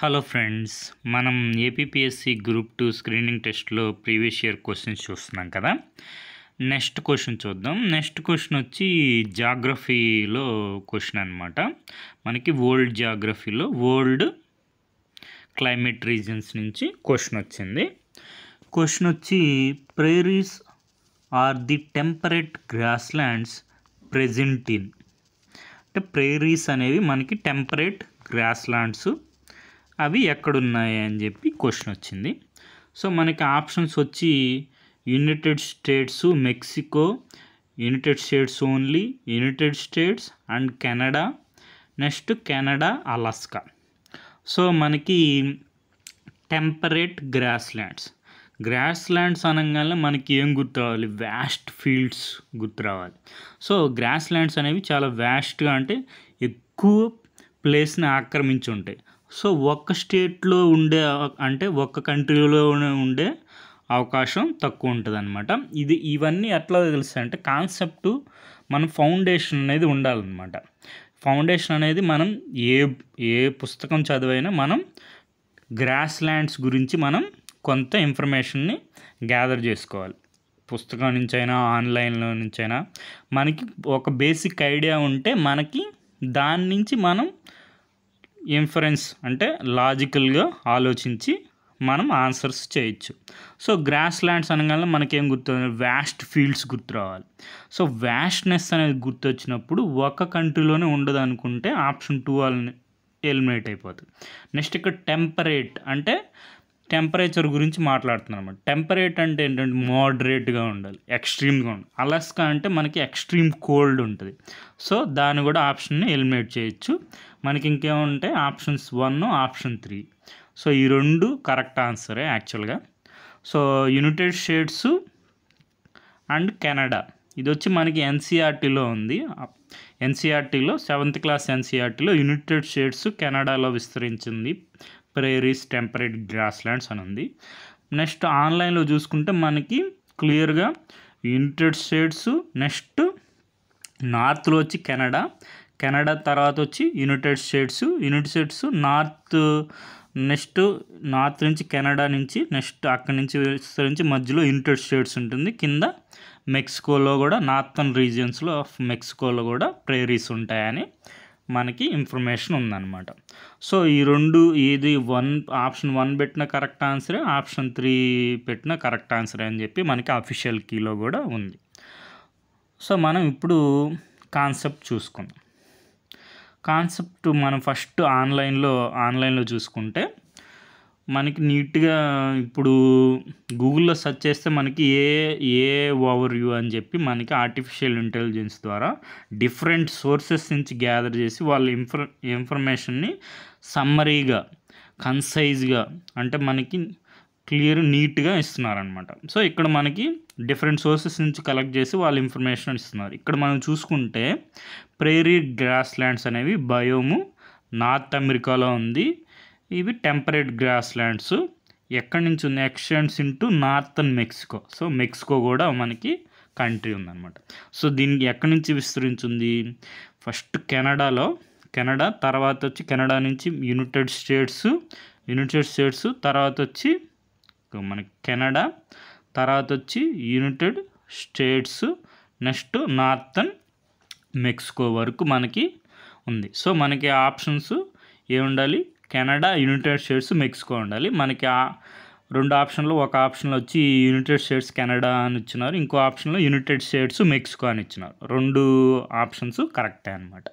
Hello friends, మనం APPSC group 2 screening టెస్ట్లో previous year questions చూస్తున్నాం కదా. నెక్స్ట్ క్వశ్చన్ చూద్దాం. నెక్స్ట్ క్వశ్చన్ వచ్చి జాగ్రఫీలో క్వశ్చన్ అనమాట. మనకి వరల్డ్ జాగ్రఫీలో వరల్డ్ క్లైమేట్ రీజన్స్ నుంచి క్వశ్చన్ వచ్చింది. క్వశ్చన్ వచ్చి prairies are the temperate grasslands present in. అంటే ప్రేరీస్ అనేవి మనకి టెంపరేట్ గ్రాస్ ల్యాండ్స్, అవి ఎక్కడున్నాయి అని చెప్పి క్వశ్చన్ వచ్చింది. సో మనకి ఆప్షన్స్ వచ్చి United states, Mexico, United states only, United states and Canada, next Canada, Alaska. So మనకి టెంపరేట్ గ్రాస్ ల్యాండ్స్ అనగానే మనకి ఏం గుర్తు రావాలి? వ్యాస్ట్ ఫీల్డ్స్ గుర్తు రావాలి. సో గ్రాస్ ల్యాండ్స్ అనేవి చాలా వ్యాస్ట్గా, అంటే ఎక్కువ ప్లేస్ని ఆక్రమించి ఉంటాయి. సో ఒక్క స్టేట్లో ఉండే, అంటే ఒక్క కంట్రీలోనే ఉండే అవకాశం తక్కువ ఉంటుంది అనమాట. ఇవన్నీ ఎట్లా తెలుస్తాయి అంటే, కాన్సెప్ట్ మన ఫౌండేషన్ అనేది ఉండాలన్నమాట. ఫౌండేషన్ అనేది మనం ఏ పుస్తకం చదివైనా మనం గ్రాస్ ల్యాండ్స్ గురించి మనం కొంత ఇన్ఫర్మేషన్ని గ్యాదర్ చేసుకోవాలి. పుస్తకం నుంచైనా ఆన్లైన్లో నుంచైనా మనకి ఒక బేసిక్ ఐడియా ఉంటే మనకి దాని నుంచి మనం ఇన్ఫరెన్స్, అంటే లాజికల్గా ఆలోచించి మనం ఆన్సర్స్ చేయొచ్చు. సో గ్రాస్ ల్యాండ్స్ అనగానే మనకేం గుర్తు? వ్యాస్ట్ ఫీల్డ్స్ గుర్తు రావాలి. సో వ్యాస్ట్నెస్ అనేది గుర్తొచ్చినప్పుడు ఒక కంట్రీలోనే ఉండదు అనుకుంటే ఆప్షన్ 2 వాళ్ళని ఎలిమినేట్ అయిపోతుంది. నెక్స్ట్ ఇక్కడ టెంపరేట్ అంటే టెంపరేచర్ గురించి మాట్లాడుతున్నాం అనమాట. టెంపరేట్ అంటే ఏంటంటే మోడరేట్గా ఉండాలి, ఎక్స్ట్రీమ్గా ఉండాలి. అలాస్కా అంటే మనకి ఎక్స్ట్రీమ్ కోల్డ్ ఉంటుంది. సో దాన్ని కూడా ఆప్షన్ని ఎలిమినేట్ చేయొచ్చు. మనకి ఇంకేముంటాయి? Options 1, option 3. సో ఈ రెండు కరెక్ట్ ఆన్సరే యాక్చువల్గా. So United states and Canada, ఇది వచ్చి మనకి ఎన్సీఆర్టీలో ఉంది. ఎన్సీఆర్టీలో 7th క్లాస్ ఎన్సీఆర్టీలో యునైటెడ్ స్టేట్స్ కెనడాలో విస్తరించింది ప్రేరీస్ టెంపరేట్ గ్రాస్ ల్యాండ్స్ అని ఉంది. నెక్స్ట్ ఆన్లైన్లో చూసుకుంటే మనకి క్లియర్గా యునైటెడ్ స్టేట్స్, నెక్స్ట్ నార్త్లో వచ్చి కెనడా తర్వాత వచ్చి United states north, next north నుంచి కెనడా నుంచి, నెక్స్ట్ అక్కడి నుంచి విస్తరించి మధ్యలో యునైటెడ్ స్టేట్స్ ఉంటుంది. కింద మెక్సికోలో కూడా, నార్థన్ రీజియన్స్లో ఆఫ్ మెక్సికోలో కూడా ప్రేరీస్ ఉంటాయని మనకి ఇన్ఫర్మేషన్ ఉందన్నమాట. సో ఈ రెండు, ఇది ఆప్షన్ 1 పెట్టిన కరెక్ట్ ఆన్సరే, ఆప్షన్ 3 పెట్టిన కరెక్ట్ ఆన్సరే అని చెప్పి మనకి అఫీషియల్ కీలో కూడా ఉంది. సో మనం ఇప్పుడు కాన్సెప్ట్ చూసుకుందాం. కాన్సెప్ట్ మనం ఫస్ట్ ఆన్లైన్లో చూసుకుంటే మనకి నీట్గా ఇప్పుడు గూగుల్లో సెర్చ్ చేస్తే మనకి ఏ ఓవర్ వ్యూ అని చెప్పి మనకి ఆర్టిఫిషియల్ ఇంటెలిజెన్స్ ద్వారా డిఫరెంట్ సోర్సెస్ నుంచి గ్యాదర్ చేసి వాళ్ళ ఇన్ఫర్మేషన్ని సమ్మరీగా, కన్సైజ్గా, అంటే మనకి క్లియర్, నీట్గా ఇస్తున్నారనమాట. సో ఇక్కడ మనకి డిఫరెంట్ సోర్సెస్ నుంచి కలెక్ట్ చేసి వాళ్ళ ఇన్ఫర్మేషన్ ఇస్తున్నారు. ఇక్కడ మనం చూసుకుంటే ప్రేరీ గ్రాస్ ల్యాండ్స్ అనేవి బయోము నార్త్ అమెరికాలో ఉంది. ఇవి టెంపరేట్ గ్రాస్ ల్యాండ్స్ ఎక్కడి నుంచి ఉంది? Extends into northern Mexico. So Mexico కూడా మనకి కంట్రీ ఉందన్నమాట. సో దీనికి ఎక్కడి నుంచి విస్తరించింది? ఫస్ట్ కెనడా తర్వాత వచ్చి కెనడా నుంచి యునైటెడ్ స్టేట్స్ తర్వాత వచ్చి మనకి కెనడా తర్వాత వచ్చి United states, next northern Mexico వరకు మనకి ఉంది. సో మనకి ఆప్షన్స్ ఏముండాలి? కెనడా, యునైటెడ్ స్టేట్స్, మెక్సికో ఉండాలి. మనకి ఆ రెండు ఆప్షన్లో ఒక ఆప్షన్లో వచ్చి యునైటెడ్ స్టేట్స్ కెనడా అని ఇచ్చినారు, ఇంకో ఆప్షన్లో యునైటెడ్ స్టేట్స్ మెక్సికో అని ఇచ్చినారు. రెండు ఆప్షన్స్ కరెక్టే అనమాట.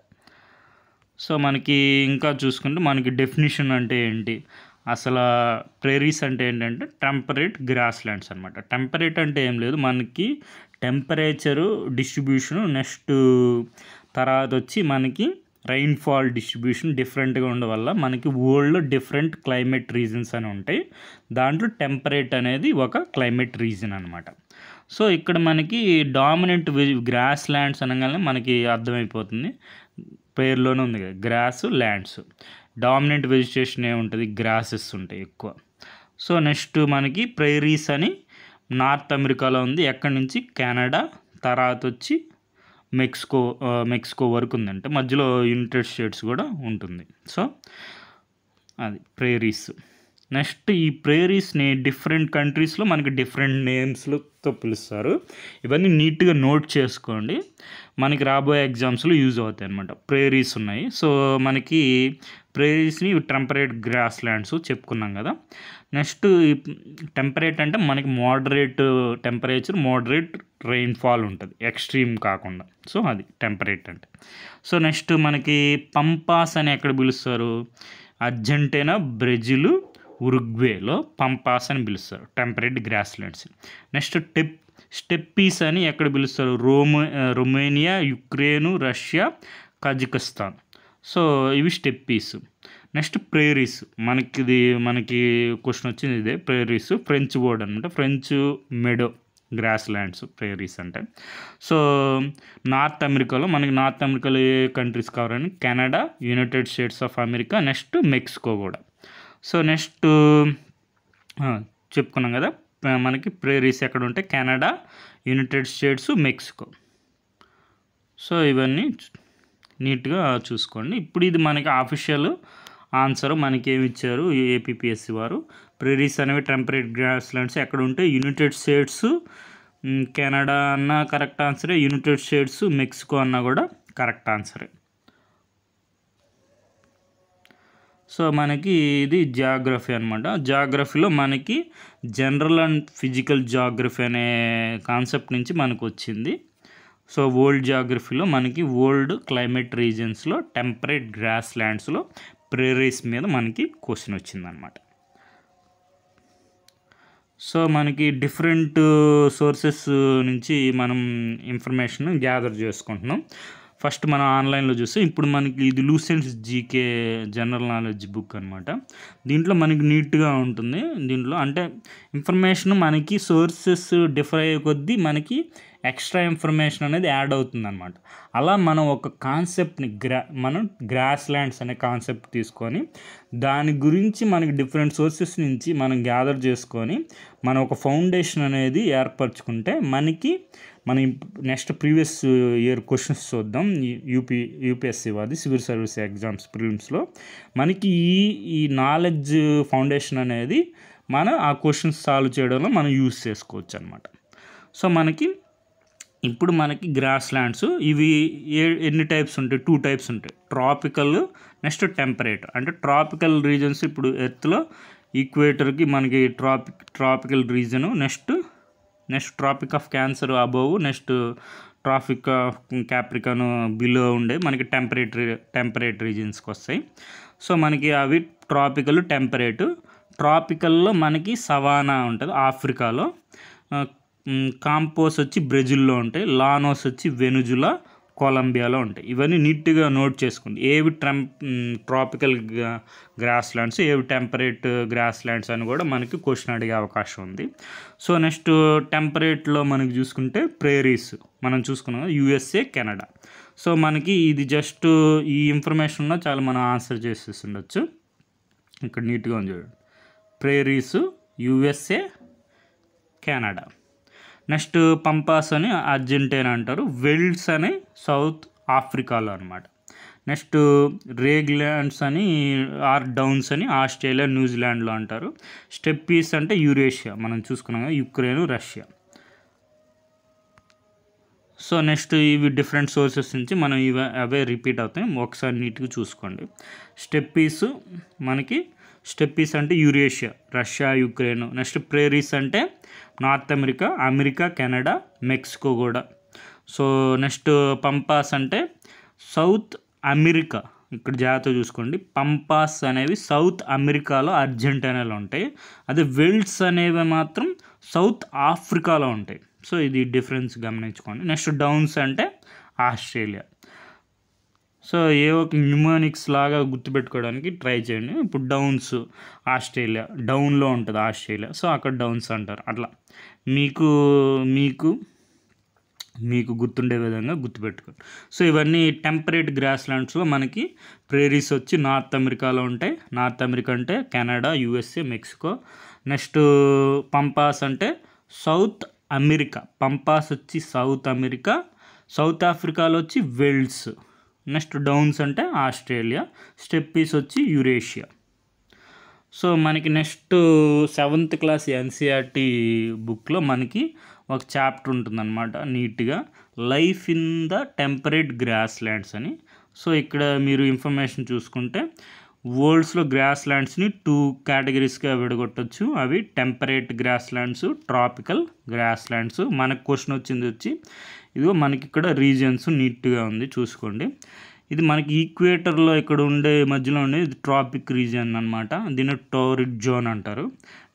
సో మనకి ఇంకా చూసుకుంటే మనకి డెఫినిషన్ అంటే ఏంటి, అసలు ప్రేరీస్ అంటే ఏంటంటే టెంపరేట్ గ్రాస్ ల్యాండ్స్ అనమాట. టెంపరేట్ అంటే ఏం లేదు, మనకి టెంపరేచరు డిస్ట్రిబ్యూషను, నెక్స్ట్ తర్వాత వచ్చి మనకి రైన్ఫాల్ డిస్ట్రిబ్యూషన్ డిఫరెంట్గా ఉండడం వల్ల మనకి వరల్డ్లో డిఫరెంట్ క్లైమేట్ రీజన్స్ అని ఉంటాయి. దాంట్లో టెంపరేట్ అనేది ఒక క్లైమేట్ రీజన్ అనమాట. సో ఇక్కడ మనకి డామినెంట్ గ్రాస్ ల్యాండ్స్ అనగానే మనకి అర్థమైపోతుంది, పేరులోనే ఉంది కదా, గ్రాస్ ల్యాండ్స్. డామినెంట్ వెజిటేషన్ ఏముంటుంది? గ్రాసెస్ ఉంటాయి ఎక్కువ. సో నెక్స్ట్ మనకి ప్రైరీస్ అని నార్త్ అమెరికాలో ఉంది. ఎక్కడి నుంచి? కెనడా తర్వాత వచ్చి మెక్సికో వరకు ఉందంటే మధ్యలో యునైటెడ్ స్టేట్స్ కూడా ఉంటుంది. సో అది ప్రేరీస్. నెక్స్ట్ ఈ ప్రేరీస్ని డిఫరెంట్ కంట్రీస్లో మనకి డిఫరెంట్ నేమ్స్లతో పిలుస్తారు. ఇవన్నీ నీట్గా నోట్ చేసుకోండి, మనకి రాబోయే ఎగ్జామ్స్లో యూజ్ అవుతాయి అన్నమాట. ప్రేరీస్ ఉన్నాయి. సో మనకి ప్రేరీస్ని టెంపరేట్ గ్రాస్ ల్యాండ్స్ చెప్పుకున్నాం కదా. నెక్స్ట్ టెంపరేట్ అంటే మనకి మోడరేట్ టెంపరేచర్, మోడరేట్ రెయిన్ఫాల్ ఉంటుంది, ఎక్స్ట్రీమ్ కాకుండా. సో అది టెంపరేట్ అంటే. సో నెక్స్ట్ మనకి పంపాస్ అని ఎక్కడ పిలుస్తారు? అర్జెంటీనా, బ్రెజిల్, ఉరుగ్వేలో పంపాస్ అని పిలుస్తారు temperate grass lands. Next steppes అని ఎక్కడ పిలుస్తారు? Romania, Ukraine, Russia, Kazakhstan. So ఇవి స్టెప్పీస్. నెక్స్ట్ ప్రేరీస్, మనకి క్వశ్చన్ వచ్చింది ఇదే. ప్రేరీస్ ఫ్రెంచ్ వర్డ్ అనమాట, ఫ్రెంచ్ మెడో గ్రాస్ ల్యాండ్స్ ప్రేరీస్ అంటే. సో నార్త్ అమెరికాలో ఏ కంట్రీస్ కావాలని? Canada, United states of America, next Mexico కూడా. సో నెక్స్ట్ చెప్పుకున్నాం కదా, మనకి ప్రేరీస్ ఎక్కడ ఉంటాయి? Canada, United states, Mexico. So ఇవన్నీ నీట్గా చూసుకోండి. ఇప్పుడు ఇది మనకి ఆఫీషియల్ ఆన్సర్ మనకి ఏమి ఇచ్చారు ఏపీపీఎస్సీ వారు. ప్రేరీస్ అనేవి టెంపరేట్ గ్రాస్ ల్యాండ్స్ ఎక్కడ ఉంటాయి? యునైటెడ్ స్టేట్స్, కెనడా అన్న కరెక్ట్ ఆన్సరే, యునైటెడ్ స్టేట్స్, మెక్సికో అన్న కూడా కరెక్ట్ ఆన్సరే. సో మనకి ఇది జాగ్రఫీ అనమాట. జాగ్రఫీలో మనకి జనరల్ అండ్ ఫిజికల్ జాగ్రఫీ అనే కాన్సెప్ట్ నుంచి మనకు వచ్చింది. సో వరల్డ్ జాగ్రఫీలో మనకి వరల్డ్ క్లైమేట్ రీజన్స్లో టెంపరేట్ గ్రాస్ ల్యాండ్స్లో ప్రేరీస్ మీద మనకి క్వశ్చన్ వచ్చిందనమాట. సో మనకి డిఫరెంట్ సోర్సెస్ నుంచి మనం ఇన్ఫర్మేషన్ గ్యాదర్ చేసుకుంటున్నాం. ఫస్ట్ మనం ఆన్లైన్లో చూస్తే ఇప్పుడు మనకి ఇది లూసెంట్స్ జీకే జనరల్ నాలెడ్జ్ బుక్ అనమాట. దీంట్లో మనకి నీట్గా ఉంటుంది. దీంట్లో అంటే ఇన్ఫర్మేషన్ మనకి సోర్సెస్ డిఫర్ అయ్యే కొద్దీ మనకి ఎక్స్ట్రా ఇన్ఫర్మేషన్ అనేది యాడ్ అవుతుంది అనమాట. అలా మనం ఒక కాన్సెప్ట్ని మనం గ్రాస్ ల్యాండ్స్ అనే కాన్సెప్ట్ తీసుకొని దాని గురించి మనకి డిఫరెంట్ సోర్సెస్ నుంచి మనం గ్యాదర్ చేసుకొని మనం ఒక ఫౌండేషన్ అనేది ఏర్పరచుకుంటే మనకి నెక్స్ట్ ప్రీవియస్ ఇయర్ క్వశ్చన్స్ చూద్దాం. యూపీఎస్సీ వాది సివిల్ సర్వీస్ ఎగ్జామ్స్ ప్రిలిమ్స్లో మనకి ఈ నాలెడ్జ్ ఫౌండేషన్ అనేది ఆ క్వశ్చన్స్ సాల్వ్ చేయడంలో మనం యూజ్ చేసుకోవచ్చు అనమాట. సో ఇప్పుడు మనకి గ్రాస్ ల్యాండ్స్ ఇవి ఎన్ని టైప్స్ ఉంటాయి? 2 టైప్స్ ఉంటాయి, ట్రాపికల్, నెక్స్ట్ టెంపరేట్. అంటే ట్రాపికల్ రీజన్స్ ఇప్పుడు ఎర్త్లో ఈక్వేటర్కి మనకి tropical region, next tropic of cancer above, next tropic of capricorn below ఉండే మనకి టెంపరేట్ రీజన్స్కి వస్తాయి. సో మనకి అవి ట్రాపికల్, టెంపరేట్. ట్రాపికల్లో మనకి సవానా ఉంటుంది ఆఫ్రికాలో, కాంపోస్ వచ్చి బ్రెజిల్లో ఉంటాయి, లానోస్ వచ్చి వెనుజులా, కొలంబియాలో ఉంటాయి. ఇవన్నీ నీట్గా నోట్ చేసుకోండి. ఏవి ట్రాపికల్ గ్రాస్ ల్యాండ్స్, ఏవి టెంపరేట్ గ్రాస్ ల్యాండ్స్ అని కూడా మనకి క్వశ్చన్ అడిగే అవకాశం ఉంది. సో నెక్స్ట్ టెంపరేట్లో మనకి చూసుకుంటే ప్రేరీస్ మనం చూసుకున్నాం, యూఎస్ఏ, కెనడా. సో మనకి ఇది జస్ట్ ఈ ఇన్ఫర్మేషన్ ఉన్న చాలా మనం ఆన్సర్ చేసేసి ఉండొచ్చు. ఇక్కడ నీట్గా ఉంది చూడండి, ప్రేరీస్ యూఎస్ఏ, కెనడా. నెక్స్ట్ పంపాస్ అని అర్జెంటీనా అంటారు, వెల్డ్స్ అని సౌత్ ఆఫ్రికాలో అనమాట. నెక్స్ట్ రేగ్లాండ్స్ అని డౌన్స్ అని ఆస్ట్రేలియా, న్యూజిలాండ్లో అంటారు. స్టెప్పీస్ అంటే యూరేషియా మనం చూసుకున్నాం, యుక్రెయిన్, రష్యా. సో నెక్స్ట్ ఇవి డిఫరెంట్ సోర్సెస్ నుంచి మనం అవే రిపీట్ అవుతాయి, ఒకసారి నీట్గా చూసుకోండి. స్టెప్పీస్ అంటే Eurasia, Russia, Ukraine. Next prairies అంటే నార్త్ అమెరికా, కెనడా, మెక్సికో కూడా. సో నెక్స్ట్ పంపాస్ అంటే సౌత్ అమెరికా, ఇక్కడ జాగ్రత్తగా చూసుకోండి, పంపాస్ అనేవి సౌత్ అమెరికాలో అర్జెంటీనాలో ఉంటాయి, అదే వెల్డ్స్ అనేవి మాత్రం సౌత్ ఆఫ్రికాలో ఉంటాయి. సో ఇది డిఫరెన్స్ గమనించుకోండి. నెక్స్ట్ డౌన్స్ అంటే ఆస్ట్రేలియా. సో ఒక న్యూమోనిక్స్ లాగా గుర్తుపెట్టుకోవడానికి ట్రై చేయండి. ఇప్పుడు డౌన్స్ ఆస్ట్రేలియా, డౌన్లో ఉంటుంది ఆస్ట్రేలియా, సో అక్కడ డౌన్స్ అంటారు. అట్లా మీకు గుర్తుండే విధంగా గుర్తుపెట్టుకోండి. సో ఇవన్నీ టెంపరేట్ గ్రాస్ ల్యాండ్స్లో మనకి ప్రేరీస్ వచ్చి నార్త్ అమెరికాలో ఉంటాయి. నార్త్ అమెరికా అంటే కెనడా, యూఎస్ఏ, మెక్సికో. నెక్స్ట్ పంపాస్ అంటే సౌత్ అమెరికా, పంపాస్ వచ్చి సౌత్ అమెరికా, సౌత్ ఆఫ్రికాలో వచ్చి వెల్డ్స్. నెక్స్ట్ డౌన్స్ అంటే ఆస్ట్రేలియా, స్టెప్పీస్ వచ్చి యూరేషియా. సో మనకి నెక్స్ట్ 7th క్లాస్ ఎన్సీఆర్టీ బుక్లో మనకి ఒక చాప్టర్ ఉంటుందన్నమాట నీట్గా, life in the temperate grass lands అని. సో ఇక్కడ మీరు ఇన్ఫర్మేషన్ చూసుకుంటే వరల్డ్స్లో గ్రాస్ ల్యాండ్స్ని 2 కేటగిరీస్గా విడగొట్టచ్చు. అవి temperate grass lands, tropical grass lands. మనకు క్వశ్చన్ వచ్చింది ఇదిగో మనకి ఇక్కడ రీజియన్స్ నీట్గా ఉంది చూసుకోండి. ఇది మనకి ఈక్వేటర్లో ఇక్కడ ఉండే మధ్యలో ఉండే ఇది ట్రాపిక్ రీజియన్ అనమాట. దీన్ని టోరిడ్ జోన్ అంటారు.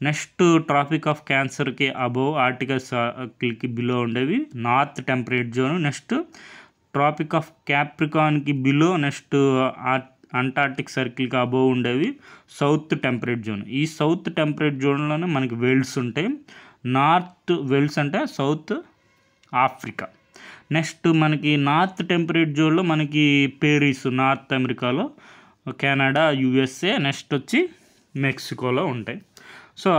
నెక్స్ట్ ట్రాపిక్ ఆఫ్ క్యాన్సర్కి అబోవ్, ఆర్టికల్ సర్కిల్కి బిలో ఉండేవి north temperate zone. Next tropic of క్యాప్రికాన్కి బిలో, నెక్స్ట్ అంటార్టిక్ సర్కిల్కి అబోవ్ ఉండేవి సౌత్ టెంపరేట్ జోన్. ఈ సౌత్ టెంపరేట్ జోన్లోనే మనకి వెల్స్ ఉంటాయి. నార్త్ వెల్స్ అంటే సౌత్ ఆఫ్రికా. నెక్స్ట్ మనకి నార్త్ టెంపరేట్ జోన్లో మనకి పేరిస్ నార్త్ అమెరికాలో, కెనడా, యుఎస్ఏ, నెక్స్ట్ వచ్చి మెక్సికోలో ఉంటాయి. సో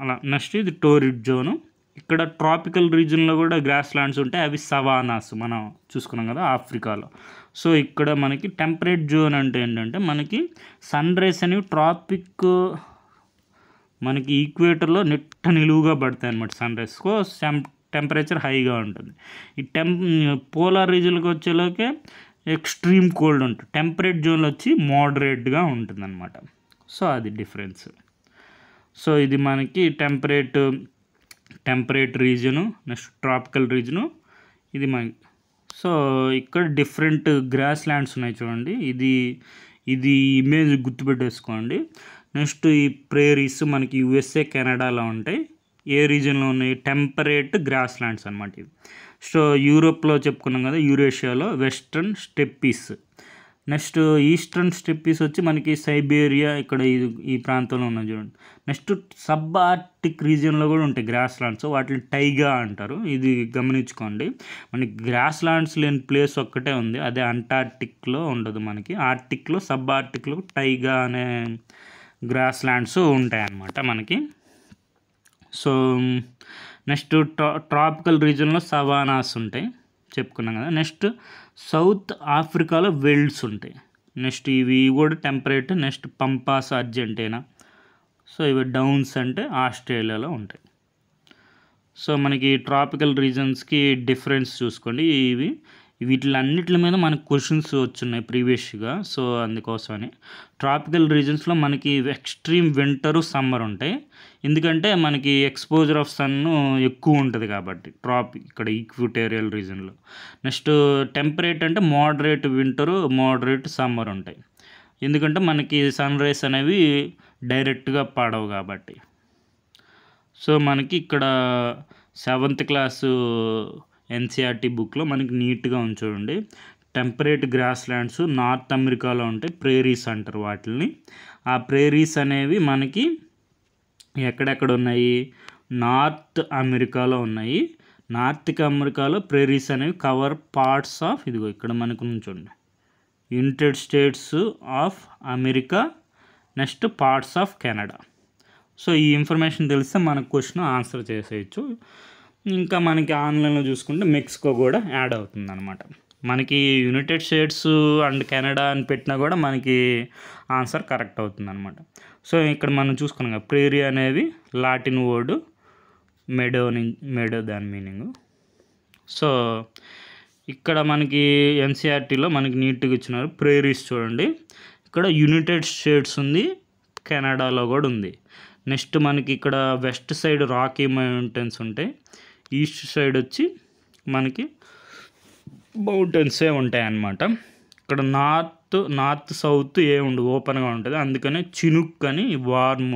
అలా నెక్స్ట్ ఇది టోరిడ్ జోను. ఇక్కడ ట్రాపికల్ రీజియన్లో కూడా గ్రాస్ ల్యాండ్స్ ఉంటాయి, అవి సవానాస్ మనం చూసుకున్నాం కదా ఆఫ్రికాలో. సో ఇక్కడ మనకి టెంపరేట్ జోన్ అంటే ఏంటంటే మనకి సన్ రైస్ అనేవి ట్రాపిక్ మనకి ఈక్వేటర్లో నిలువుగా పడతాయి అన్నమాట సన్ రైస్. సో టెంపరేచర్ హైగా ఉంటుంది. ఈ పోలార్ రీజియన్కి వచ్చేలోకే ఎక్స్ట్రీమ్ కోల్డ్ ఉంటుంది. టెంపరేట్ జోన్లో వచ్చి మోడరేట్గా ఉంటుంది అనమాట. సో అది డిఫరెన్స్. సో ఇది మనకి temperate reason, next tropical reason ఇది మనకి. సో ఇక్కడ డిఫరెంట్ గ్రాస్ ల్యాండ్స్ ఉన్నాయి చూడండి. ఇది ఇమేజ్ గుర్తుపెట్టేసుకోండి. నెక్స్ట్ ఈ ప్రేరీస్ మనకి యుఎస్ఏ, కెనడాలో ఉంటాయి. ఏ రీజన్లో ఉన్నాయి? టెంపరేట్ గ్రాస్ ల్యాండ్స్ అనమాట ఇవి. సో యూరోప్లో చెప్పుకున్నాం కదా, యూరేషియాలో western steppes. Next eastern steppes వచ్చి మనకి సైబేరియా ఇక్కడ ఈ ప్రాంతంలో ఉన్నాయి చూడండి. నెక్స్ట్ సబ్ ఆర్టిక్ రీజియన్లో కూడా ఉంటాయి గ్రాస్ ల్యాండ్స్, వాటిని టైగా అంటారు. ఇది గమనించుకోండి. మనకి గ్రాస్ ల్యాండ్స్ లేని ప్లేస్ ఒక్కటే ఉంది, అదే అంటార్టిక్లో ఉండదు మనకి. ఆర్టిక్లో, సబ్ ఆర్టిక్లో టైగా అనే గ్రాస్ ల్యాండ్స్ ఉంటాయి అన్నమాట మనకి. సో నెక్స్ట్ ట్రాపికల్ రీజియన్లో సవానాస్ ఉంటాయి చెప్పుకున్నాం కదా. నెక్స్ట్ సౌత్ ఆఫ్రికాలో వెల్డ్స్ ఉంటాయి. నెక్స్ట్ ఇవి కూడా temperate. Next pampas Argentina. So ఇవి డౌన్స్ అంటే ఆస్ట్రేలియాలో ఉంటాయి. సో మనకి ట్రాపికల్ రీజన్స్కి డిఫరెన్స్ చూసుకోండి. వీటిలన్నిటి మీద మనకు క్వశ్చన్స్ వచ్చున్నాయి ప్రీవియస్గా. సో అందుకోసమని ట్రాపికల్ రీజన్స్లో మనకి ఎక్స్ట్రీమ్ వింటరు, సమ్మర్ ఉంటాయి. ఎందుకంటే మనకి ఎక్స్పోజర్ ఆఫ్ సన్ ఎక్కువ ఉంటుంది కాబట్టి ఇక్కడ ఈక్విటోరియల్ రీజన్లో. నెక్స్ట్ టెంపరేట్ అంటే మోడరేట్ వింటరు, మోడరేట్ సమ్మర్ ఉంటాయి. ఎందుకంటే మనకి సన్ రైస్ అనేవి డైరెక్ట్గా పడవు కాబట్టి. సో మనకి ఇక్కడ 7th క్లాసు ఎన్సీఆర్టీ బుక్లో మనకి నీట్గా చూడండి. టెంపరేట్ గ్రాస్ ల్యాండ్స్ నార్త్ అమెరికాలో ఉంటాయి, ప్రేరీస్ అంటారు వాటిని. ఆ ప్రేరీస్ అనేవి మనకి ఎక్కడెక్కడ ఉన్నాయి? నార్త్ అమెరికాలో ఉన్నాయి. నార్త్ అమెరికాలో ప్రేరీస్ అనేవి కవర్ పార్ట్స్ ఆఫ్ ఇదిగో ఇక్కడ మనకు చూడండి United states of America, next parts of Canada. So ఈ ఇన్ఫర్మేషన్ తెలిస్తే మనకు క్వశ్చన్ ఆన్సర్ చేసేయచ్చు. ఇంకా మనకి ఆన్లైన్లో చూసుకుంటే మెక్సికో కూడా యాడ్ అవుతుంది అనమాట. మనకి యునైటెడ్ స్టేట్స్ అండ్ కెనడా అని పెట్టినా కూడా మనకి ఆన్సర్ కరెక్ట్ అవుతుంది అనమాట. సో ఇక్కడ మనం చూసుకున్నాం కదా, ప్రేరీ అనేవి లాటిన్ వర్డ్, మెడో దాని మీనింగ్. సో ఇక్కడ మనకి ఎన్సీఆర్టీలో మనకి నీట్గా ఇచ్చినారు. ప్రేరీస్ చూడండి, ఇక్కడ యునైటెడ్ స్టేట్స్ ఉంది, కెనడాలో కూడా ఉంది. నెక్స్ట్ మనకి ఇక్కడ వెస్ట్ సైడ్ రాకీ మౌంటైన్స్ ఉంటాయి, ఈస్ట్ సైడ్ వచ్చి మనకి మౌంటైన్సే ఉంటాయి అన్నమాట. ఇక్కడ నార్త్ సౌత్ ఉండవు, ఓపెన్గా ఉంటుంది. అందుకనే చినుక్ అని వార్మ్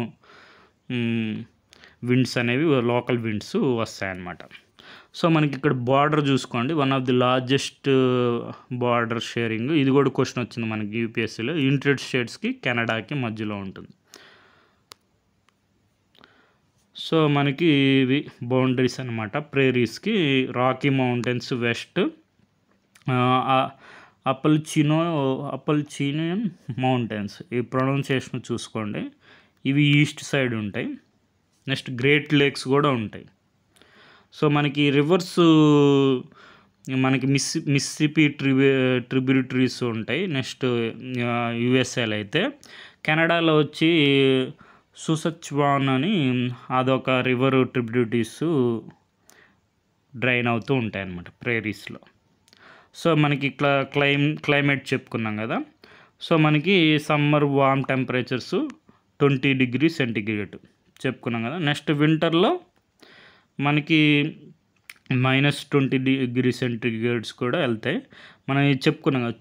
విండ్స్ అనేవి లోకల్ విండ్స్ వస్తాయన్నమాట. సో మనకి ఇక్కడ బార్డర్ చూసుకోండి, one of the largest border sharing. ఇది కూడా క్వశ్చన్ వచ్చింది మనకి యూపీఎస్సీలో. యునైటెడ్ స్టేట్స్కి కెనడాకి మధ్యలో ఉంటుంది. సో మనకి ఇవి బౌండరీస్ అనమాట. ప్రేరీస్కి రాకీ మౌంటైన్స్ వెస్ట్, అపల్చినియన్ మౌంటైన్స్, ఈ ప్రొనౌన్సియేషన్ చూసుకోండి. ఇవి ఈస్ట్ సైడ్ ఉంటాయి. నెక్స్ట్ గ్రేట్ లేక్స్ కూడా ఉంటాయి. సో మనకి రివర్స్ మనకి మిస్సిపి ట్రిబ్యూటరీస్ ఉంటాయి. నెక్స్ట్ యుఎస్ఏలో అయితే, కెనడాలో వచ్చి సుసచ్వాన్ అని అదొక రివర్ ట్రిబ్యూటీస్ డ్రైన్ అవుతూ ఉంటాయి అన్నమాట ప్రేరీస్లో. సో మనకి క్లైమేట్ చెప్పుకున్నాం కదా. సో మనకి summer warm temperatures 20 degree centigrade చెప్పుకున్నాం కదా. నెక్స్ట్ వింటర్లో మనకి -20 డిగ్రీ సెంటిగ్రేడ్స్ కూడా వెళ్తాయి. మనం ఇది చెప్పుకున్నాం కదా,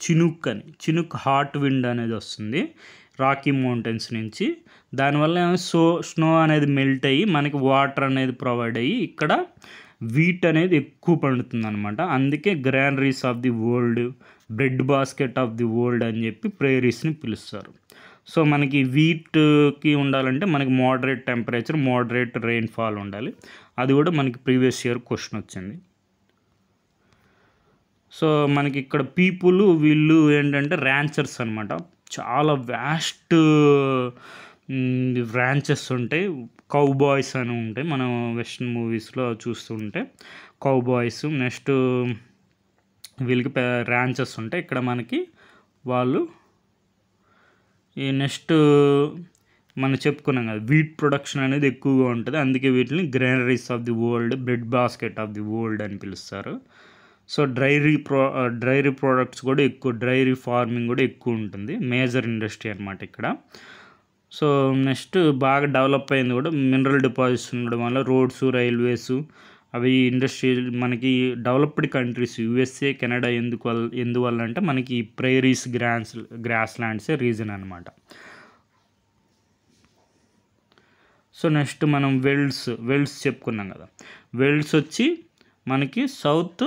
చినుక్ హాట్ విండ్ అనేది వస్తుంది రాకీ మౌంటైన్స్ నుంచి. దానివల్ల స్నో అనేది మెల్ట్ అయ్యి మనకి వాటర్ అనేది ప్రొవైడ్ అయ్యి ఇక్కడ వీట్ అనేది ఎక్కువ పండుతుంది అనమాట. అందుకే granaries of the world, bread basket of the world అని చెప్పి ప్రేరీస్ని పిలుస్తారు. సో మనకి వీట్కి ఉండాలంటే మనకి మోడరేట్ టెంపరేచర్, మోడరేట్ రెయిన్ఫాల్ ఉండాలి. అది కూడా మనకి ప్రీవియస్ ఇయర్ క్వశ్చన్ వచ్చింది. సో మనకి ఇక్కడ వీళ్ళు ఏంటంటే ర్యాంచర్స్ అనమాట. చాలా వ్యాస్ట్ ర్యాంచెస్ ఉంటాయి. కౌబాయ్స్ అని ఉంటాయి, మనం వెస్ట్రన్ మూవీస్లో చూస్తుంటే కౌబాయ్స్. నెక్స్ట్ వీళ్ళకి ర్యాంచెస్ ఉంటాయి. ఇక్కడ మనకి వాళ్ళు ఈ నెక్స్ట్ మనం చెప్పుకున్నాం కదా, వీట్ ప్రొడక్షన్ అనేది ఎక్కువగా ఉంటుంది. అందుకే వీటిని granaries of the world, bread basket of the world అని పిలుస్తారు. సో డైరీ ప్రోడక్ట్స్ కూడా ఎక్కువ, డైరీ ఫార్మింగ్ కూడా ఎక్కువ ఉంటుంది. మేజర్ ఇండస్ట్రీ అనమాట ఇక్కడ. సో నెక్స్ట్ బాగా డెవలప్ అయింది కూడా మినరల్ డిపాజిట్స్ ఉండడం వల్ల రోడ్స్, రైల్వేస్, అవి ఇండస్ట్రీ. మనకి డెవలప్డ్ కంట్రీస్ USA, కెనడా ఎందువల్ల అంటే మనకి ప్రైరీస్, గ్రాస్ ల్యాండ్సే రీజన్ అనమాట. సో నెక్స్ట్ మనం వెల్డ్స్ చెప్పుకున్నాం కదా. వెల్డ్స్ వచ్చి మనకి సౌత్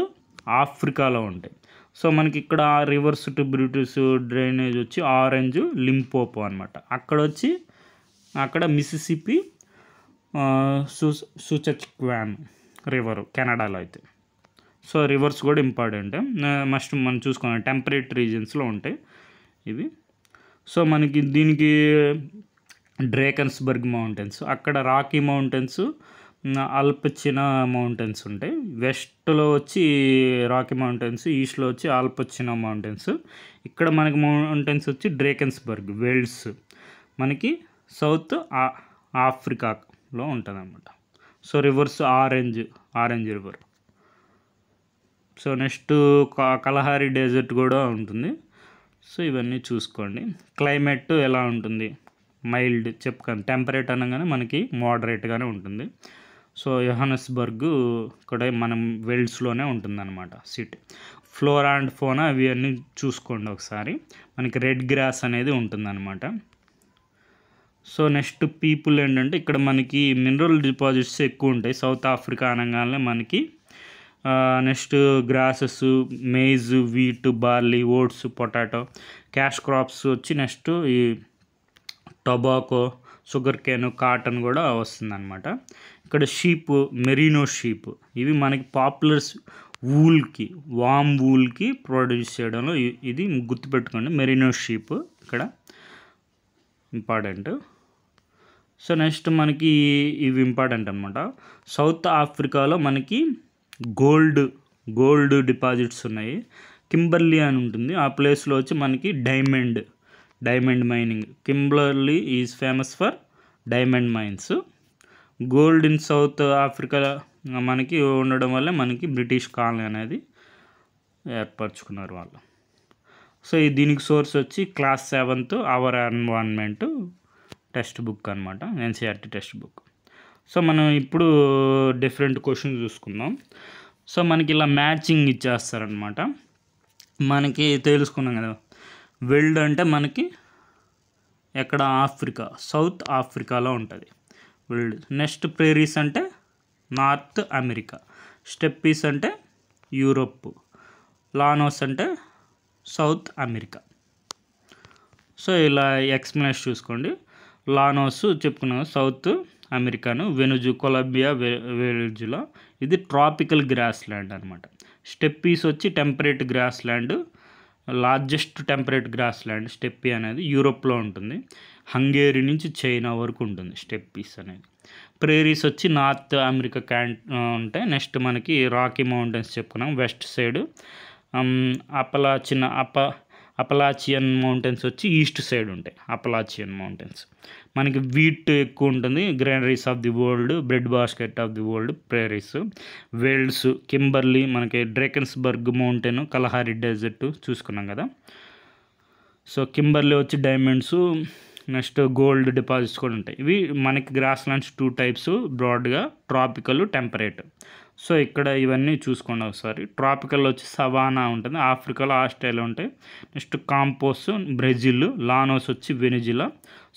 ఆఫ్రికాలో ఉంటాయి. సో మనకి ఇక్కడ రివర్స్ ట్రిబ్యూటరీస్ డ్రైనేజ్ వచ్చి ఆరెంజ్, లింపోపో అనమాట. అక్కడ మిసిసిపి, సుసచ్వాన్ రివర్ కెనడాలో అయితే. సో రివర్స్ కూడా ఇంపార్టెంట్. మస్ట్ మనం చూసుకున్నాం టెంపరేట్ రీజన్స్లో ఉంటాయి ఇవి. సో మనకి దీనికి డ్రేకన్స్బర్గ్ మౌంటైన్స్, అక్కడ రాకీ మౌంటైన్స్, ఆల్పచినా మౌంటైన్స్ ఉంటాయి. వెస్ట్లో వచ్చి రాకీ మౌంటైన్స్, ఈస్ట్లో వచ్చి ఆల్పచినా మౌంటైన్స్. ఇక్కడ మనకి మౌంటైన్స్ వచ్చి డ్రేకన్స్బర్గ్, వెల్డ్స్ మనకి సౌత్ ఆఫ్రికాలో ఉంటుంది అన్నమాట. So rivers Orange River. So next Kalahari desert కూడా ఉంటుంది. సో ఇవన్నీ చూసుకోండి. క్లైమేట్ ఎలా ఉంటుంది, మైల్డ్ చెప్పుకోండి. టెంపరేట్ అనగానే మనకి మోడరేట్గానే ఉంటుంది. సో యోహానస్బర్గ్ ఇక్కడ మనం వెల్డ్స్లోనే ఉంటుందన్నమాట సిటీ. ఫ్లోరా అండ్ ఫోనా అవి అన్నీ చూసుకోండి ఒకసారి. మనకి రెడ్ గ్రాస్ అనేది ఉంటుందన్నమాట. సో నెక్స్ట్ పీపుల్ ఏంటంటే ఇక్కడ మనకి మినరల్ డిపాజిట్స్ ఎక్కువ ఉంటాయి సౌత్ ఆఫ్రికా అనగానే మనకి. Next grasses, maize, wheat, barley, oats, potato, cash crops వచ్చి నెక్స్ట్ ఈ టొబాకో, షుగర్ కేన్, కాటన్ కూడా వస్తుందన్నమాట. ఇక్కడ షీప్, మెరీనో షీప్, ఇవి మనకి పాపులర్స్ వామ్ వూల్కి ప్రొడ్యూస్ చేయడంలో ఇది గుర్తుపెట్టుకోండి. మెరీనో షీప్ ఇక్కడ ఇంపార్టెంట్. సో నెక్స్ట్ మనకి ఇవి ఇంపార్టెంట్ అనమాట. సౌత్ ఆఫ్రికాలో మనకి గోల్డ్ డిపాజిట్స్ ఉన్నాయి. కింబర్లీ అని ఉంటుంది, ఆ ప్లేస్లో వచ్చి మనకి diamond mining. Kimberley is famous for diamond mines. Gold in South Africa మనకి ఉండడం వల్ల మనకి బ్రిటిష్ కాలనీ అనేది ఏర్పరచుకున్నారు వాళ్ళు. సో దీనికి సోర్స్ వచ్చి class 7th our environment text book అనమాట, NCERT టెక్స్ట్ బుక్. సో మనం ఇప్పుడు డిఫరెంట్ క్వశ్చన్స్ చూసుకుందాం. సో మనకి ఇలా మ్యాచింగ్ ఇచ్చేస్తారనమాట. మనకి తెలుసుకున్నాం కదా, వెల్డ్ అంటే మనకి ఎక్కడ సౌత్ ఆఫ్రికాలో ఉంటుంది వెల్డ్. నెక్స్ట్ ప్రేరీస్ అంటే నార్త్ అమెరికా, స్టెప్పీస్ అంటే యూరోప్, లానోస్ అంటే సౌత్ అమెరికా. సో ఇలా ఎక్స్ప్లెనేషన్ చూసుకోండి. లానోస్ చెప్పుకున్నాం సౌత్ అమెరికాను, కొలంబియా వెనుజులా ఇది ట్రాపికల్ గ్రాస్ ల్యాండ్ అనమాట. స్టెప్పీస్ వచ్చి temperate grassland, largest temperate grassland steppe అనేది యూరోప్లో ఉంటుంది. హంగేరీ నుంచి చైనా వరకు ఉంటుంది స్టెప్పీస్ అనేది. ప్రేరీస్ వచ్చి నార్త్ అమెరికా ఉంటాయి. నెక్స్ట్ మనకి రాకీ మౌంటైన్స్ చెప్పుకున్నాం వెస్ట్ సైడ్. అపలాచియన్ మౌంటైన్స్ వచ్చి ఈస్ట్ సైడ్ ఉంటాయి. అపలాచియన్ మౌంటైన్స్ మనకి వీట్ ఎక్కువ ఉంటుంది. Granaries of the world, bread basket of the world, prairies, velds, Kimberley, మనకి డ్రేకెన్స్బర్గ్ మౌంటైన్, కలహారి డెజర్ట్ చూసుకున్నాం కదా. సో కింబర్లీ వచ్చి డైమండ్స్, నెక్స్ట్ గోల్డ్ డిపాజిట్స్ కూడా ఉంటాయి. ఇవి మనకి గ్రాస్ ల్యాండ్స్ 2 టైప్స్ బ్రాడ్గా, ట్రాపికల్, టెంపరేట్. సో ఇక్కడ ఇవన్నీ చూసుకోండి ఒకసారి. ట్రాపికల్లో వచ్చి సవానా ఉంటుంది, ఆఫ్రికాలో ఆస్ట్రేలియా ఉంటాయి. నెక్స్ట్ కాంపోస్ బ్రెజిల్, లానోస్ వచ్చి వెనిజులా,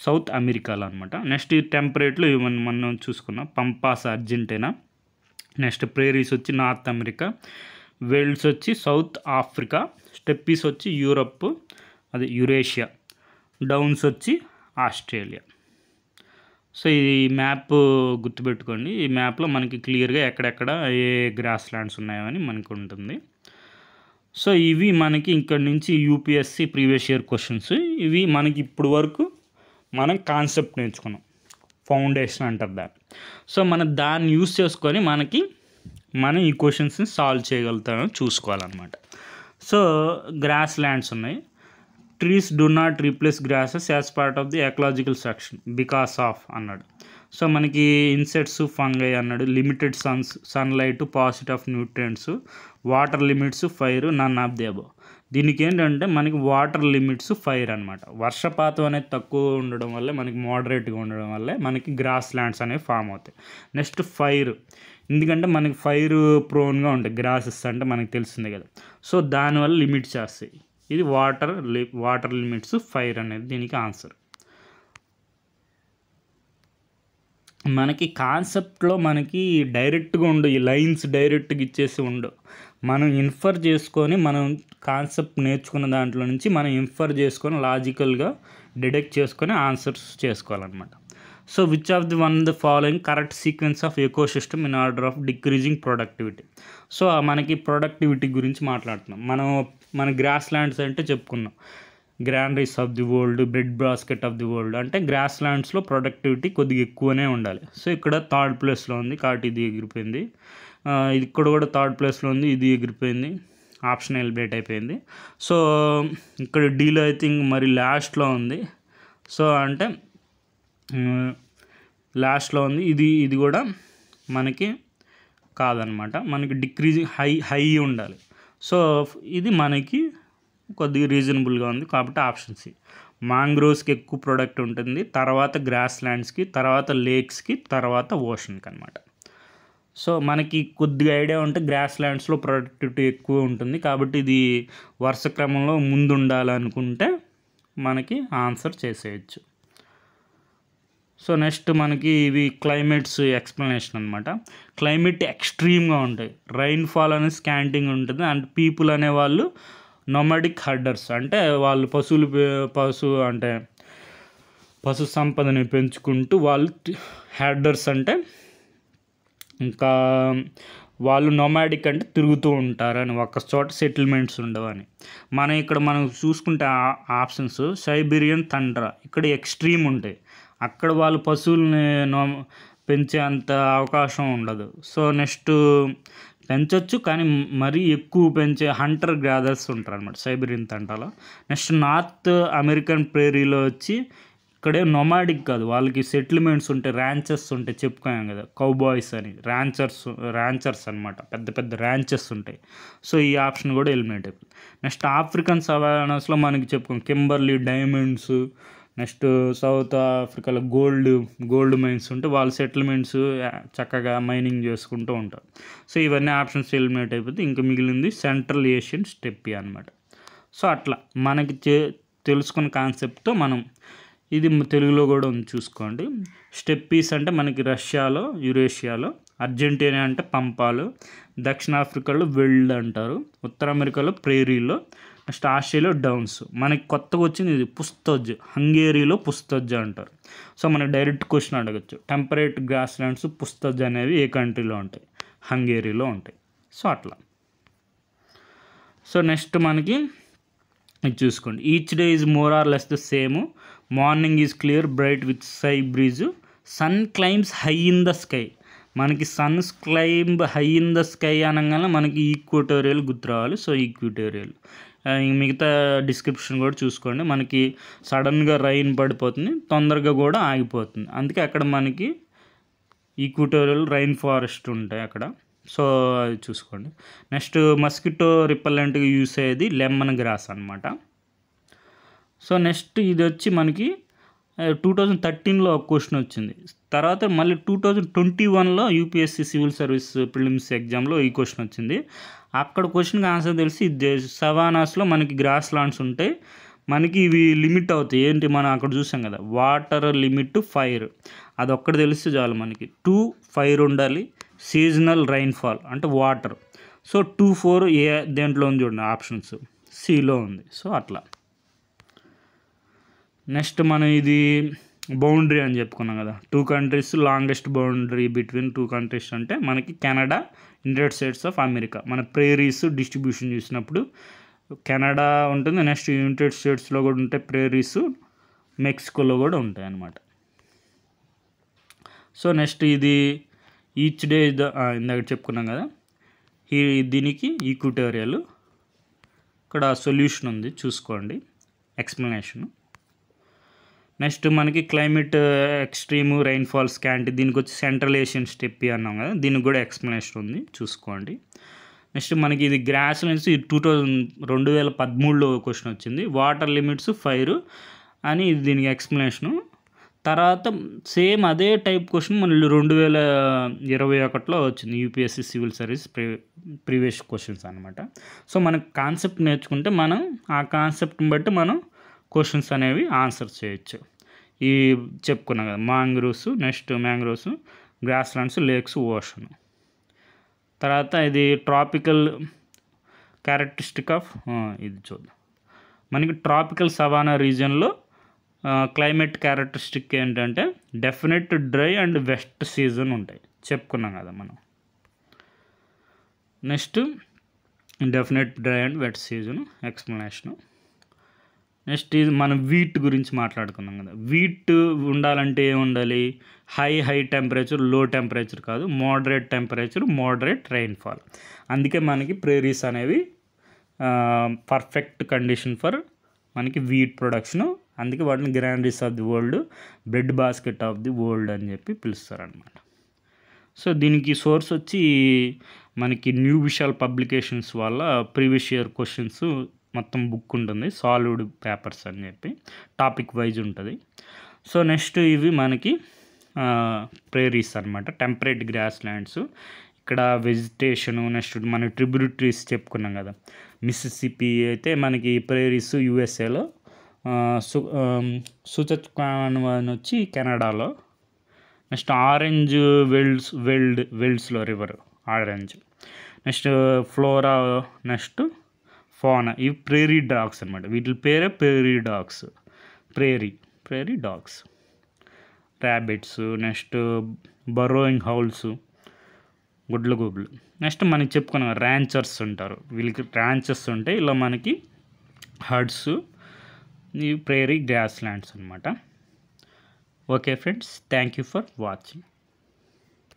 సౌత్ అమెరికాలో అనమాట. నెక్స్ట్ ఈ టెంపరేట్లో ఇవన్నీ మనం చూసుకున్నాం. పంపాస్ అర్జెంటీనా, నెక్స్ట్ ప్రేరీస్ వచ్చి నార్త్ అమెరికా, వేల్స్ వచ్చి సౌత్ ఆఫ్రికా, స్టెప్పీస్ వచ్చి యూరప్, అది యురేషియా, డౌన్స్ వచ్చి ఆస్ట్రేలియా. సో ఈ మ్యాప్ గుర్తుపెట్టుకోండి. ఈ మ్యాప్లో మనకి క్లియర్గా ఎక్కడెక్కడ ఏ గ్రాస్ ల్యాండ్స్ ఉన్నాయని మనకు ఉంటుంది. సో ఇవి మనకి ఇక్కడ నుంచి యూపీఎస్సి ప్రీవియస్ ఇయర్ క్వశ్చన్స్. ఇవి మనకి ఇప్పుడు వరకు మనం కాన్సెప్ట్ నేర్చుకున్నాం, ఫౌండేషన్ అంటారు దాన్ని. సో మనం దాన్ని యూస్ చేసుకొని మనం ఈ క్వశ్చన్స్ని సాల్వ్ చేయగలుగుతామని చూసుకోవాలన్నమాట. సో గ్రాస్ ల్యాండ్స్ ఉన్నాయి. Trees do not replace grasses as part of the ecological section because of అన్నాడు. సో మనకి ఇన్సెక్ట్స్, ఫంగై అన్నాడు. Limited sunlight, paucity of nutrients, water limits, fire, none of the above. దీనికి ఏంటంటే మనకి water limits, fire అనమాట. వర్షపాతం అనేది తక్కువ ఉండడం వల్లే, మనకి మోడరేట్గా ఉండడం వల్లే మనకి గ్రాస్ ల్యాండ్స్ అనేవి ఫామ్ అవుతాయి. నెక్స్ట్ ఫైర్, ఎందుకంటే మనకి ఫైర్ ప్రోన్గా ఉంటాయి గ్రాసెస్ అంటే మనకి తెలిసిందే కదా. సో దానివల్ల లిమిట్ చేస్తాయి. ఇది వాటర్ లిమిట్స్, ఫైర్ అనేది దీనికి ఆన్సర్. మనకి కాన్సెప్ట్లో మనకి డైరెక్ట్గా ఉండవు, ఈ లైన్స్ డైరెక్ట్గా ఇచ్చేసి ఉండవు. మనం ఇన్ఫర్ చేసుకొని, మనం కాన్సెప్ట్ నేర్చుకున్న దాంట్లో నుంచి మనం ఇన్ఫర్ చేసుకొని లాజికల్గా డిడక్ట్ చేసుకొని ఆన్సర్స్ చేసుకోవాలన్నమాట. So which of the the following correct sequence of ecosystem in order of decreasing productivity. So మనకి ప్రొడక్టివిటీ గురించి మాట్లాడుతున్నాం. మన గ్రాస్ ల్యాండ్స్ అంటే చెప్పుకున్నాం, granaries of the world, bread basket of the world. అంటే గ్రాస్ ల్యాండ్స్లో ప్రొడక్టివిటీ కొద్దిగా ఎక్కువనే ఉండాలి. సో ఇక్కడ 3rd ప్లేస్లో ఉంది కాబట్టి ఇది ఎగిరిపోయింది. ఇది ఇక్కడ కూడా 3rd ప్లేస్లో ఉంది, ఇది ఎగిరిపోయింది, ఆప్షన్ ఎలిమినేట్ అయిపోయింది. సో ఇక్కడ డీలో ఐ థింక్ మరి లాస్ట్లో ఉంది. సో అంటే లాస్ట్లో ఉంది, ఇది కూడా మనకి కాదనమాట. మనకి డిక్రీజింగ్ హై ఉండాలి. సో ఇది మనకి కొద్దిగా రీజనబుల్గా ఉంది కాబట్టి ఆప్షన్ సి. మాంగ్రోవ్స్కి ఎక్కువ ప్రొడక్ట్ ఉంటుంది, తర్వాత గ్రాస్ ల్యాండ్స్కి, తర్వాత లేక్స్కి, తర్వాత ఓషన్కి అనమాట. సో మనకి కొద్దిగా ఐడియా ఉంటే గ్రాస్ ల్యాండ్స్లో ప్రొడక్టివిటీ ఎక్కువ ఉంటుంది కాబట్టి ఇది వరుస క్రమంలో ముందు ఉండాలనుకుంటే మనకి ఆన్సర్ చేసేయచ్చు. సో నెక్స్ట్ మనకి ఇవి క్లైమేట్స్ ఎక్స్ప్లెనేషన్ అనమాట. క్లైమేట్ ఎక్స్ట్రీమ్గా ఉంటాయి, రైన్ఫాల్ అనేది స్కాంటింగ్ ఉంటుంది. అండ్ పీపుల్ అనేవాళ్ళు నొమాడిక్ హర్డర్స్, అంటే వాళ్ళు పశు సంపదని పెంచుకుంటూ వాళ్ళు హెర్డర్స్, అంటే ఇంకా వాళ్ళు నొమాడిక్ అంటే తిరుగుతూ ఉంటారని, ఒక చోట సెటిల్మెంట్స్ ఉండవని. మనం చూసుకుంటే ఆప్షన్స్ సైబీరియన్ తండ్రా, ఇక్కడ ఎక్స్ట్రీమ్ ఉంటాయి, అక్కడ వాళ్ళు పశువుల్ని పెంచే అంత అవకాశం ఉండదు. సో నెక్స్ట్ పెంచవచ్చు కానీ మరీ ఎక్కువ పెంచే హంటర్ గ్యాదర్స్ ఉంటారు అనమాట సైబీరియన్ తండ్రాలో. నెక్స్ట్ నార్త్ అమెరికన్ ప్రేరీలో వచ్చి ఇక్కడే నొమాడిక్ కాదు, వాళ్ళకి సెటిల్మెంట్స్ ఉంటాయి, ర్యాంచెస్ ఉంటాయి, చెప్పుకోయాం కదా కౌబాయ్స్ అని, ర్యాంచర్స్ అనమాట, పెద్ద పెద్ద ర్యాంచెస్ ఉంటాయి. సో ఈ ఆప్షన్ కూడా ఎలిమినేట్ అయిపోయింది. నెక్స్ట్ ఆఫ్రికన్ సవానాస్లో మనకి చెప్పుకోం కింబర్లీ డైమండ్స్, నెక్స్ట్ సౌత్ ఆఫ్రికాలో గోల్డ్ మైన్స్ ఉంటే వాళ్ళు సెటిల్మెంట్స్ చక్కగా మైనింగ్ చేసుకుంటూ ఉంటారు. సో ఇవన్నీ ఆప్షన్స్ ఎలిమినేట్ అయిపోతే ఇంకా మిగిలింది సెంట్రల్ ఏషియన్ స్టెప్పీ అనమాట. సో అట్లా మనకి తెలుసుకున్న కాన్సెప్ట్తో మనం ఇది తెలుగులో కూడా ఉంది చూసుకోండి. స్టెప్పీస్ అంటే మనకి రష్యాలో, యురేషియాలో, అర్జెంటీనా అంటే పంపాలు, దక్షిణాఫ్రికాలో వెల్డ్ అంటారు, ఉత్తర అమెరికాలో ప్రేరీలో, నెక్స్ట్ ఆస్ట్రేలియాలో డౌన్స్. మనకి కొత్తగా వచ్చింది ఇది పుస్తజ్, హంగేరీలో పుస్తజ్ అంటారు. సో మనకి డైరెక్ట్ క్వశ్చన్ అడగచ్చు, టెంపరేట్ గ్రాస్ ల్యాండ్స్ పుస్తజ్ అనేవి ఏ కంట్రీలో ఉంటాయి? హంగేరీలో ఉంటాయి. సో అట్లా. సో నెక్స్ట్ మనకి ఇది చూసుకోండి, each day is more or less the same, morning is clear bright with sea breeze, sun climbs high in the sky. మనకి suns climb high in the sky అనగానే మనకి ఈక్వటోరియల్ గుర్తు రావాలి. So equatorial మిగతా description కూడా చూసుకోండి. మనకి సడన్గా రైన్ పడిపోతుంది, తొందరగా కూడా ఆగిపోతుంది. అందుకే అక్కడ మనకి ఈక్వటోరియల్ రైన్ ఫారెస్ట్ ఉంటాయి అక్కడ. సో అది చూసుకోండి. నెక్స్ట్ మస్కిటో రిపెల్లెంట్గా యూస్ అయ్యేది లెమన్ గ్రాస్ అనమాట. సో నెక్స్ట్ ఇది వచ్చి మనకి 2013లో ఒక క్వశ్చన్ వచ్చింది. తర్వాత మళ్ళీ 2021లో యూపీఎస్సీ సివిల్ సర్వీస్ ప్రిలిమ్స్ ఎగ్జామ్లో ఈ క్వశ్చన్ వచ్చింది. అక్కడ క్వశ్చన్కి ఆన్సర్ తెలిసి సవానాస్లో మనకి గ్రాస్ ల్యాండ్స్ ఉంటాయి, మనకి ఇవి లిమిట్ అవుతాయి. ఏంటి మనం అక్కడ చూసాం కదా, వాటర్ లిమిట్ ఫైర్, అది ఒక్కటి తెలిస్తే చాలు మనకి. 2 ఫైర్ ఉండాలి, సీజనల్ రైన్ఫాల్ అంటే వాటర్. సో 2, 4 ఏ దేంట్లో ఉంది చూడండి ఆప్షన్స్, సిలో ఉంది. సో అట్లా. నెక్స్ట్ మనం ఇది బౌండరీ అని చెప్పుకున్నాం కదా, 2 countries longest boundary between 2 countries అంటే మనకి Canada, United states of America. మన ప్రేరీస్ డిస్ట్రిబ్యూషన్ చూసినప్పుడు కెనడా ఉంటుంది, నెక్స్ట్ యునైటెడ్ స్టేట్స్లో కూడా ఉంటాయి ప్రేరీస్, మెక్సికోలో కూడా ఉంటాయి అన్నమాట. సో నెక్స్ట్ ఇది ఈచ్ డే ఇందాక చెప్పుకున్నాం కదా, దీనికి ఈక్వటోరియల్. ఇక్కడ సొల్యూషన్ ఉంది చూసుకోండి, ఎక్స్ప్లెనేషన్. నెక్స్ట్ మనకి క్లైమేట్ ఎక్స్ట్రీమ్ రైన్ఫాల్ స్కాంట్, దీనికి వచ్చి సెంట్రల్ ఏషియన్ స్టెప్పీ అన్నాం కదా, దీనికి కూడా ఎక్స్ప్లెనేషన్ ఉంది చూసుకోండి. నెక్స్ట్ మనకి ఇది గ్రాస్ ల్యాండ్స్ 2013లో క్వశ్చన్ వచ్చింది, వాటర్ లిమిట్స్ ఫైర్ అని దీనికి ఎక్స్ప్లెనేషను. తర్వాత సేమ్ అదే టైప్ క్వశ్చన్ మళ్ళీ 2021లో వచ్చింది, UPSC civil service previous questions అనమాట. సో మనకు కాన్సెప్ట్ నేర్చుకుంటే మనం ఆ కాన్సెప్ట్ని బట్టి మనం క్వశ్చన్స్ అనేవి ఆన్సర్ చేయొచ్చు. ఈ చెప్పుకున్నాం కదా, next mangroves, grass lands, lakes, ocean. తర్వాత ఇది ట్రాపికల్ క్యారెక్టరిస్టిక్ ఆఫ్ ఇది చూద్దాం. మనకి ట్రాపికల్ సవానా రీజియన్లో క్లైమేట్ క్యారెక్టరిస్టిక్ ఏంటంటే definite dry and wet season ఉంటాయి, చెప్పుకున్నాం కదా మనం. Next definite dry and wet season ఎక్స్ప్లెనేషను. నెక్స్ట్ ఇది మనం వీట్ గురించి మాట్లాడుకున్నాం కదా, వీట్ ఉండాలంటే ఏమి ఉండాలి, హై టెంపరేచర్, లో టెంపరేచర్ కాదు, మోడరేట్ టెంపరేచర్, మోడరేట్ రైన్ఫాల్. అందుకే మనకి ప్రేరీస్ అనేవి పర్ఫెక్ట్ కండిషన్ ఫర్ మనకి వీట్ ప్రొడక్షను. అందుకే వాటిని granaries of the world, bread basket of the world అని చెప్పి పిలుస్తారనమాట. సో దీనికి సోర్స్ వచ్చి మనకి న్యూ విశాల్ పబ్లికేషన్స్ వల్ల ప్రీవియస్ ఇయర్ క్వశ్చన్స్ మొత్తం బుక్ ఉంటుంది, సాల్వ్డ్ పేపర్స్ అని చెప్పి టాపిక్ వైజ్ ఉంటుంది. సో నెక్స్ట్ ఇవి మనకి ప్రేరీస్ అనమాట, టెంపరేట్ గ్రాస్ ల్యాండ్స్. ఇక్కడ వెజిటేషను, నెక్స్ట్ మన ట్రిబ్యూటరీస్ చెప్పుకున్నాం కదా, మిసిసిపి అయితే మనకి ప్రేరీస్ యూఎస్ఏలో, సుచచ్కాన్ వచ్చి కెనడాలో, నెక్స్ట్ ఆరెంజ్ వెల్డ్స్లో river Orange, next flora, next fauna, ఇవి ప్రేరీ డాగ్స్ అనమాట. వీటి పేరే prairie dogs, prairie dogs, rabbits, next burrowing owls, గుడ్లు. నెక్స్ట్ మనకి చెప్పుకున్నాం ర్యాంచర్స్ ఉంటారు, వీళ్ళకి ర్యాంచర్స్ ఉంటాయి, ఇలా మనకి హర్డ్స్, ఇవి ప్రేరీ గ్రాస్ ల్యాండ్స్ అనమాట. Okay friends, thank you for watching.